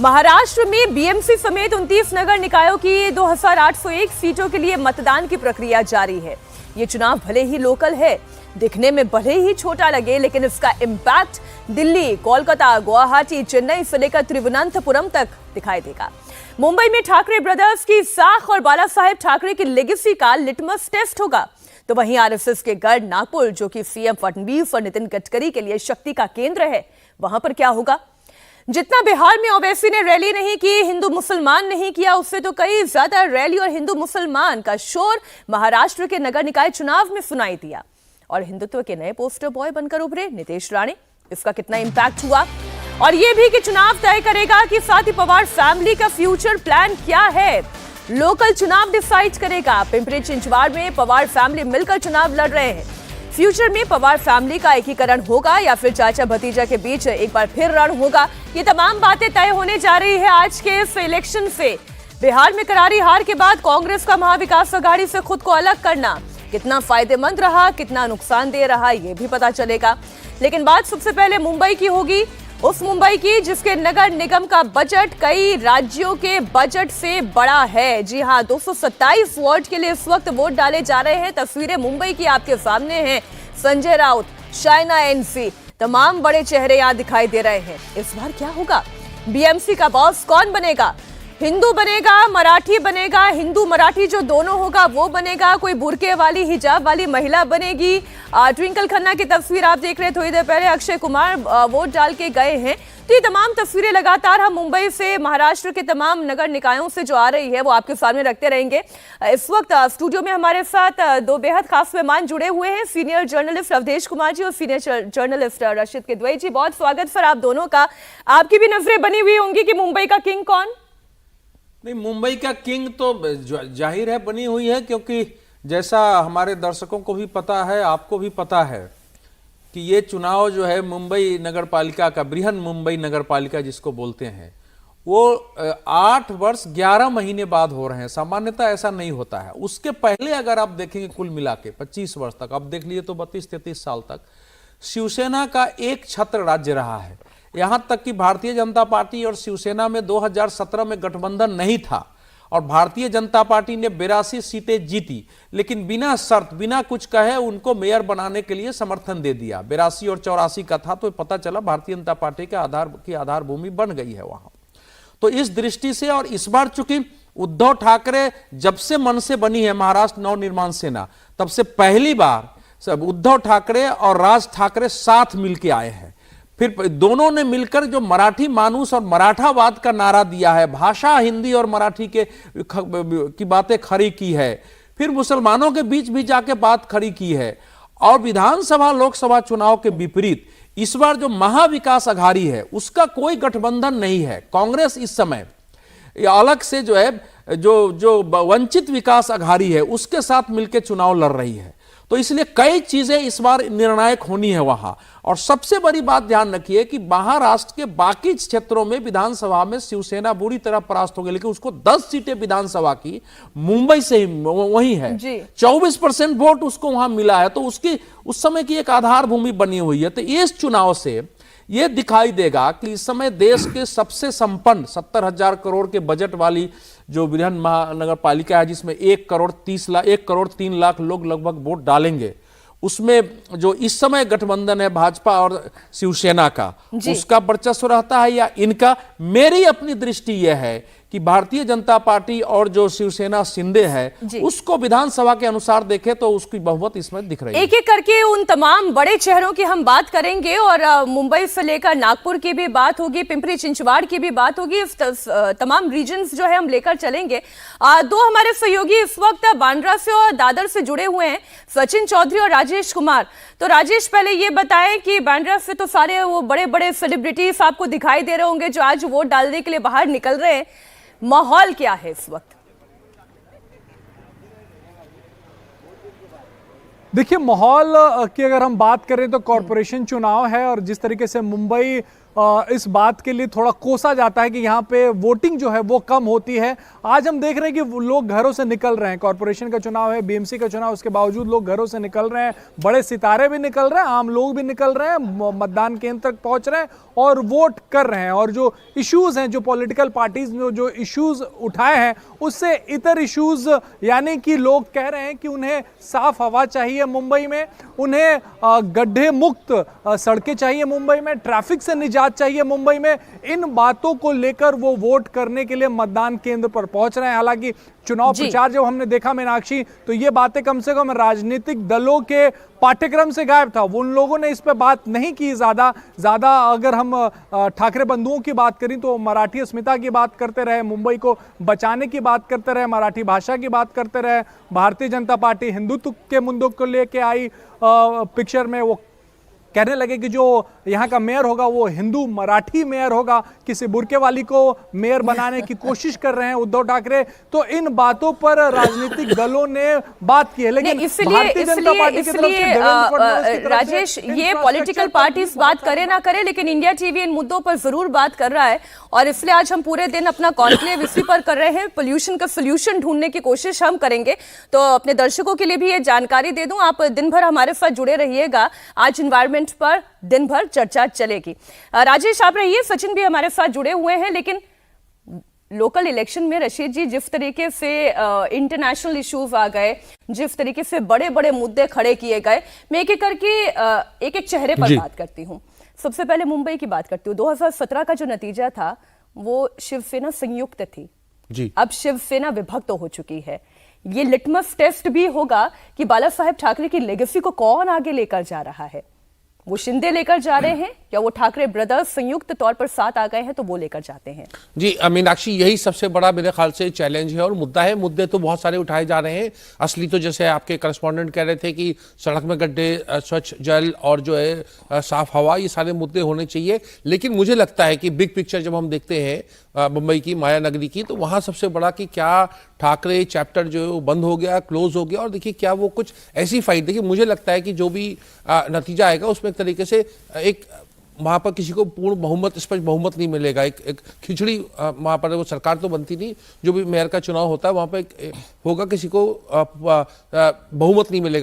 महाराष्ट्र में बीएमसी समेत 29 नगर निकायों की 2801 सीटों के लिए मतदान की प्रक्रिया जारी है। ये चुनाव भले ही लोकल है, दिखने में भले ही छोटा लगे, लेकिन इसका इम्पैक्ट दिल्ली, कोलकाता, गुवाहाटी, चेन्नई से लेकर तिरुवनंतपुरम तक दिखाई देगा। मुंबई में ठाकरे ब्रदर्स की साख और बाला साहेब ठाकरे की लेगेसी का लिटमस टेस्ट होगा। तो वहीं आरएसएस के गढ़ नागपुर, जो कि सीएम फडणवीस और नितिन गडकरी के लिए शक्ति का केंद्र है, वहां पर क्या होगा? जितना बिहार में ओवैसी ने रैली नहीं की, हिंदू मुसलमान नहीं किया, उससे तो कई ज्यादा रैली और हिंदू मुसलमान का शोर महाराष्ट्र के नगर निकाय चुनाव में सुनाई दिया। और हिंदुत्व के नए पोस्टर बॉय बनकर उभरे नीतीश राणे। इसका कितना इंपैक्ट हुआ, और यह भी कि चुनाव तय करेगा कि साथ ही पवार फैमिली का फ्यूचर प्लान क्या है। लोकल चुनाव डिसाइड करेगा। पिंपरी चिंचवाड़ में पवार फैमिली मिलकर चुनाव लड़ रहे हैं। फ्यूचर में पवार फैमिली का एकीकरण होगा या फिर चाचा भतीजा के बीच एक बार फिर रण होगा, ये तमाम बातें तय होने जा रही है आज के इस इलेक्शन से। बिहार में करारी हार के बाद कांग्रेस का महाविकास अघाड़ी से खुद को अलग करना कितना फायदेमंद रहा, कितना नुकसानदेह रहा, ये भी पता चलेगा। लेकिन बात सबसे पहले मुंबई की होगी, उस मुंबई की जिसके नगर निगम का बजट कई राज्यों के बजट से बड़ा है। जी हां, 227 वार्ड के लिए इस वक्त वोट डाले जा रहे हैं। तस्वीरें मुंबई की आपके सामने हैं। संजय राउत, शाइना एनसी, तमाम बड़े चेहरे यहां दिखाई दे रहे हैं। इस बार क्या होगा? बीएमसी का बॉस कौन बनेगा? हिंदू बनेगा, मराठी बनेगा? हिंदू मराठी जो दोनों होगा वो बनेगा? कोई बुरके वाली, हिजाब वाली महिला बनेगी? ट्विंकल खन्ना की तस्वीर आप देख रहे हैं। थोड़ी देर पहले अक्षय कुमार वोट डाल के गए हैं। तो ये तमाम तस्वीरें लगातार हम मुंबई से, महाराष्ट्र के तमाम नगर निकायों से जो आ रही है वो आपके सामने रखते रहेंगे। इस वक्त स्टूडियो में हमारे साथ दो बेहद खास मेहमान जुड़े हुए हैं, सीनियर जर्नलिस्ट अवधेश कुमार जी और सीनियर जर्नलिस्ट रशीद किदवई जी। बहुत स्वागत सर आप दोनों का। आपकी भी नजरें बनी हुई होंगी कि मुंबई का किंग कौन? नहीं, मुंबई का किंग तो जाहिर है बनी हुई है, क्योंकि जैसा हमारे दर्शकों को भी पता है, आपको भी पता है कि ये चुनाव जो है मुंबई नगर पालिका का, बृहन मुंबई नगर पालिका जिसको बोलते हैं, वो 8 वर्ष 11 महीने बाद हो रहे हैं। सामान्यतः ऐसा नहीं होता है। उसके पहले अगर आप देखेंगे कुल मिला के 25 वर्ष तक, अब देख लिए तो 32-33 साल तक शिवसेना का एक छत्र राज्य रहा है। यहां तक कि भारतीय जनता पार्टी और शिवसेना में 2017 में गठबंधन नहीं था और भारतीय जनता पार्टी ने 82 सीटें जीती, लेकिन बिना शर्त, बिना कुछ कहे उनको मेयर बनाने के लिए समर्थन दे दिया। 82 और 84 का था, तो पता चला भारतीय जनता पार्टी के आधार भूमि बन गई है वहां। तो इस दृष्टि से, और इस बार चूंकि उद्धव ठाकरे जब से मन से बनी है महाराष्ट्र नवनिर्माण सेना, तब से पहली बार सब उद्धव ठाकरे और राज ठाकरे साथ मिलकर आए हैं। फिर दोनों ने मिलकर जो मराठी मानूस और मराठावाद का नारा दिया है, भाषा हिंदी और मराठी की बातें खड़ी की है, फिर मुसलमानों के बीच भी जाके बात खड़ी की है। और विधानसभा लोकसभा चुनाव के विपरीत इस बार जो महाविकास अघाड़ी है उसका कोई गठबंधन नहीं है। कांग्रेस इस समय अलग से जो है, जो वंचित विकास अघाड़ी है उसके साथ मिलकर चुनाव लड़ रही है। तो इसलिए कई चीजें इस बार निर्णायक होनी है वहां। और सबसे बड़ी बात ध्यान रखिए कि महाराष्ट्र के बाकी क्षेत्रों में विधानसभा में शिवसेना बुरी तरह परास्त हो गई, लेकिन उसको 10 सीटें विधानसभा की मुंबई से ही वही है। 24% वोट उसको वहां मिला है, तो उसकी उस समय की एक आधार भूमि बनी हुई है। तो इस चुनाव से यह दिखाई देगा कि इस समय देश के सबसे संपन्न 70,000 करोड़ के बजट वाली जो बृहन महानगर पालिका है, जिसमें 1 करोड़ 3 लाख लोग लगभग वोट डालेंगे, उसमें जो इस समय गठबंधन है भाजपा और शिवसेना का, उसका वर्चस्व रहता है या इनका? मेरी अपनी दृष्टि यह है कि भारतीय जनता पार्टी और जो शिवसेना शिंदे है उसको विधानसभा के अनुसार देखें तो उसकी बहुमत इसमें दिख रही है। एक एक करके उन तमाम बड़े चेहरों की हम बात करेंगे, और मुंबई से लेकर नागपुर की भी बात होगी, पिंपरी चिंचवाड़ की भी बात होगी। तमाम रीजन्स जो है हम लेकर चलेंगे। दो हमारे सहयोगी इस वक्त बांद्रा से और दादर से जुड़े हुए हैं, सचिन चौधरी और राजेश कुमार। तो राजेश, पहले ये बताएं कि बांद्रा से तो सारे वो बड़े बड़े सेलिब्रिटीज आपको दिखाई दे रहे होंगे जो आज वोट डालने के लिए बाहर निकल रहे हैं। माहौल क्या है इस वक्त? देखिए, माहौल की अगर हम बात करें तो कॉरपोरेशन चुनाव है, और जिस तरीके से मुंबई इस बात के लिए थोड़ा कोसा जाता है कि यहाँ पे वोटिंग जो है वो कम होती है। आज हम देख रहे हैं कि लोग घरों से निकल रहे हैं, कॉर्पोरेशन का चुनाव है, बीएमसी का चुनाव, उसके बावजूद लोग घरों से निकल रहे हैं, बड़े सितारे भी निकल रहे हैं, आम लोग भी निकल रहे हैं, मतदान केंद्र तक पहुंच रहे हैं और वोट कर रहे हैं। और जो इश्यूज हैं, जो पॉलिटिकल पार्टीज ने जो इश्यूज उठाए हैं, उससे इतर इश्यूज, यानी कि लोग कह रहे हैं कि उन्हें साफ हवा चाहिए मुंबई में, उन्हें गड्ढे मुक्त सड़कें चाहिए मुंबई में, ट्रैफिक से निजात चाहिए मुंबई में। इन बातों को लेकर वो वोट करने के लिए मतदान केंद्र पर पहुंच रहे हैं। हालांकि चुनाव प्रचार जब हमने देखा मीनाक्षी, तो ये बातें कम से कम राजनीतिक दलों के पाठ्यक्रम से गायब था। उन लोगों ने इस पे बात नहीं की ज्यादा। अगर हम ठाकरे बंधुओं की बात करें तो मराठी अस्मिता की बात करते रहे, मुंबई को बचाने की बात करते रहे, मराठी भाषा की बात करते रहे। भारतीय जनता पार्टी हिंदुत्व के मुद्दों को लेके आई पिक्चर में, वो कहने लगे कि जो यहाँ का मेयर होगा वो हिंदू मराठी मेयर होगा। किसी बुरके वाली को मेयर बनाने की कोशिश कर रहे हैं उद्धव ठाकरे। तो इन बातों पर राजनीतिक दलों ने बात की है, लेकिन भारतीय जनता पार्टी की तरफ से देवेंद्र फडणवीस की तरफ से राजेश, ये पॉलिटिकल पार्टीज बात करे ना करे, लेकिन इंडिया टीवी इन मुद्दों पर जरूर बात कर रहा है। और इसलिए आज हम पूरे दिन अपना कॉन्क्लेव इसी पर कर रहे हैं। पोल्यूशन का सोल्यूशन ढूंढने की कोशिश हम करेंगे। तो अपने दर्शकों के लिए भी ये जानकारी दे दूं, आप दिन भर हमारे साथ जुड़े रहिएगा। आज एनवायरमेंट पर दिन भर चर्चा चलेगी। राजेश आप रहिए, सचिन भी हमारे साथ जुड़े हुए हैं। लेकिन लोकल इलेक्शन में रशीद जी, जिस तरीके से इंटरनेशनल इश्यूज आ गए, जिस तरीके से बड़े बड़े मुद्दे खड़े किए गए, मैं एक एक करके एक एक चेहरे पर बात करती हूँ। सबसे पहले मुंबई की बात करती हूँ। 2017 का जो नतीजा था वो शिवसेना संयुक्त थी जी। अब शिवसेना विभक्त हो चुकी है। ये लिटमस टेस्ट भी होगा कि बाला साहेब ठाकरे की लेगेसी को कौन आगे लेकर जा रहा है। वो शिंदे लेकर जा रहे हैं या वो ठाकरे ब्रदर्स संयुक्त तौर पर साथ आ गए हैं तो वो लेकर जाते हैं। जी मीनाक्षी, यही सबसे बड़ा मेरे ख्याल से चैलेंज है और मुद्दा है। मुद्दे तो बहुत सारे उठाए जा रहे हैं। असली तो जैसे आपके करस्पॉन्डेंट कह रहे थे कि सड़क में गड्ढे, स्वच्छ जल और जो है साफ हवा, ये सारे मुद्दे होने चाहिए। लेकिन मुझे लगता है कि बिग पिक्चर जब हम देखते हैं मुंबई की माया नगरी की, तो वहां सबसे बड़ा कि क्या ठाकरे चैप्टर जो है वो बंद हो गया, क्लोज हो गया। और देखिए क्या वो कुछ ऐसी फाइट, देखिए मुझे लगता है कि जो भी नतीजा आएगा उसमें एक तरीके से एक वहां पर किसी को पूर्ण बहुमत, स्पष्ट बहुमत नहीं मिलेगा। एक खिचड़ी वहां पर, वो सरकार तो बनती नहीं, जो भी मेयर का चुनाव होता है वहां पर होगा, किसी को बहुमत नहीं मिलेगा।